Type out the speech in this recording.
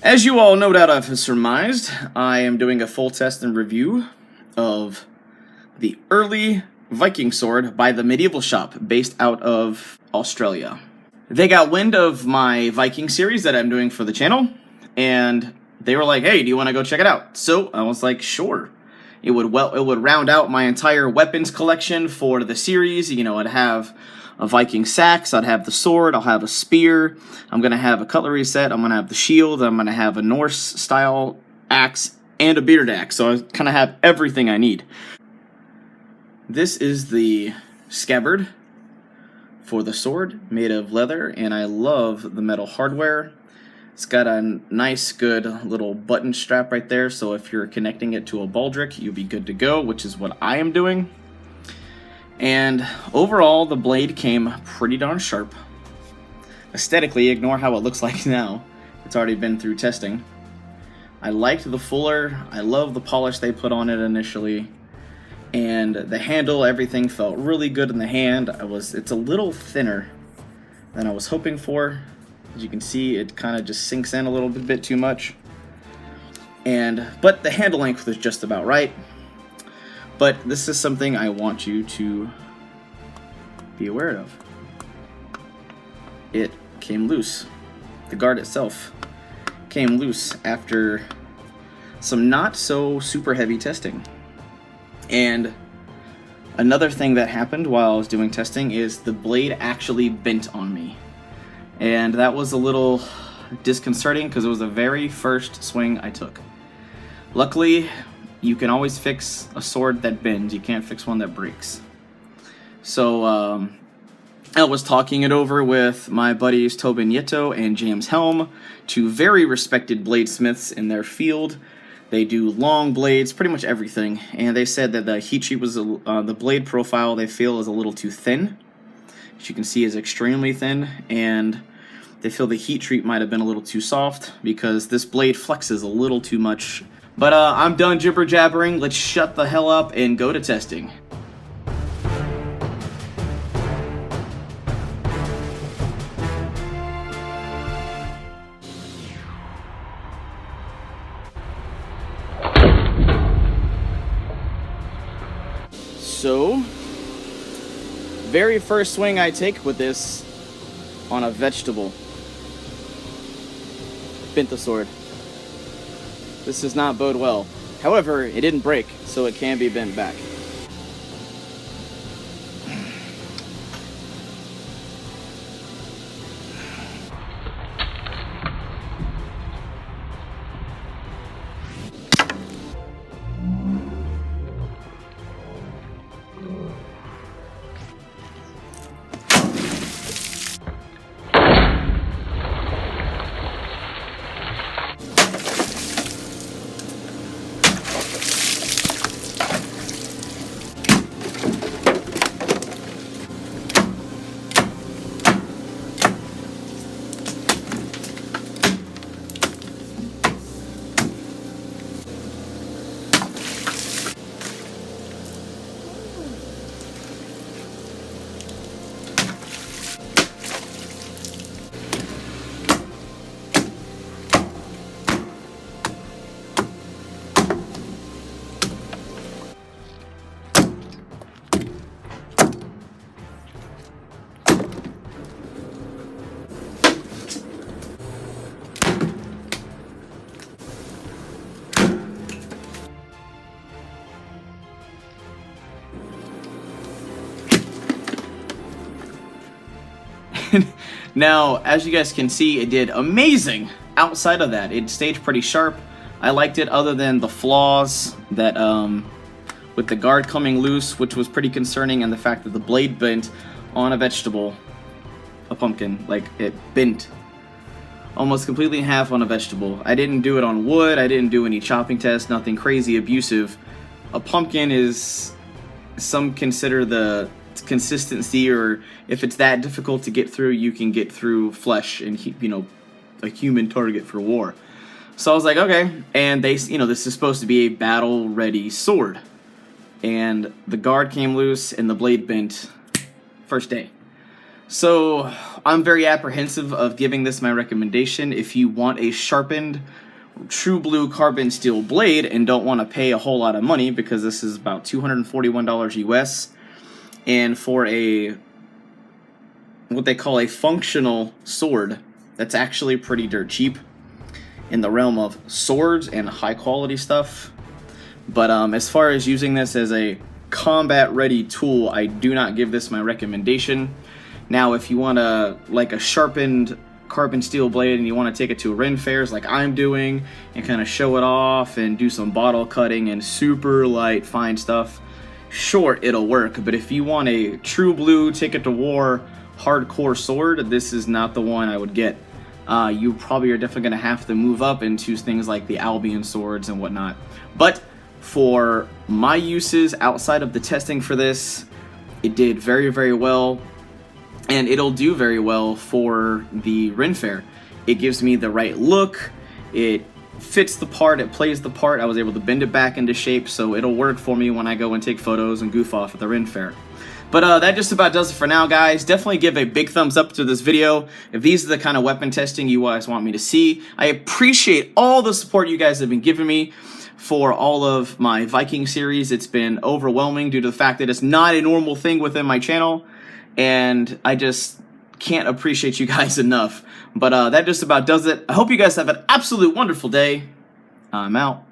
As you all no doubt have surmised, I am doing a full test and review of the Early Viking Sword by the Medieval Shoppe, based out of Australia. They got wind of my Viking series that I'm doing for the channel, and they were like, hey, do you want to go check it out? So I was like, sure. It would round out my entire weapons collection for the series. You know, I'd have a Viking sax, I'd have the sword, I'll have a spear, I'm going to have a cutlery set, I'm going to have the shield, I'm going to have a Norse style axe, and a beard axe, so I kind of have everything I need. This is the scabbard for the sword, made of leather, and I love the metal hardware. It's got a nice, good little button strap right there, so if you're connecting it to a baldric, you'll be good to go, which is what I am doing. And overall, the blade came pretty darn sharp. Aesthetically, ignore how it looks like now. It's already been through testing. I liked the fuller. I love the polish they put on it initially. And the handle, everything felt really good in the hand. It's a little thinner than I was hoping for. As you can see, it kind of just sinks in a little bit too much. But the handle length was just about right. But this is something I want you to be aware of. It came loose. The guard itself came loose after some not so super heavy testing. And another thing that happened while I was doing testing is the blade actually bent on me. And that was a little disconcerting because it was the very first swing I took. Luckily, you can always fix a sword that bends. You can't fix one that breaks. So I was talking it over with my buddies Tobin Yeto and James Helm, two very respected bladesmiths in their field. They do long blades, pretty much everything, and they said that the heat treat was the blade profile they feel is a little too thin. As you can see, is extremely thin, and they feel the heat treat might have been a little too soft because this blade flexes a little too much. But I'm done jibber jabbering. Let's shut the hell up and go to testing. So, very first swing I take with this on a vegetable. Bent the sword. This does not bode well. However, it didn't break, so it can be bent back. Now, as you guys can see, it did amazing. Outside of that, it stayed pretty sharp. I liked it other than the flaws that, with the guard coming loose, which was pretty concerning, and the fact that the blade bent on a vegetable, a pumpkin, like it bent almost completely in half on a vegetable. I didn't do it on wood, I didn't do any chopping tests, nothing crazy abusive. A pumpkin is, some consider the consistency, or if it's that difficult to get through, you can get through flesh and, you know, a human target for war. So I was like, okay, and they, you know, this is supposed to be a battle-ready sword, and the guard came loose and the blade bent first day. So I'm very apprehensive of giving this my recommendation. If you want a sharpened true blue carbon steel blade and don't want to pay a whole lot of money, because this is about $241 US, and for a what they call a functional sword that's actually pretty dirt cheap in the realm of swords and high quality stuff. But as far as using this as a combat ready tool, I do not give this my recommendation. Now, if you want a sharpened carbon steel blade and you want to take it to Ren fairs like I'm doing and kind of show it off and do some bottle cutting and super light fine stuff, sure, it'll work. But if you want a true blue take it to war hardcore sword, this is not the one I would get. You probably are definitely going to have to move up into things like the Albion swords and whatnot. But for my uses outside of the testing for this, it did very, very well. And it'll do very well for the Ren Fair. It gives me the right look, it fits the part, it plays the part. I was able to bend it back into shape, so it'll work for me when I go and take photos and goof off at the Ren Fair. But that just about does it for now, guys. Definitely give a big thumbs up to this video if these are the kind of weapon testing you guys want me to see. I appreciate all the support you guys have been giving me for all of my Viking series. It's been overwhelming due to the fact that it's not a normal thing within my channel, and I just can't appreciate you guys enough. But that just about does it. I hope you guys have an absolute wonderful day. I'm out.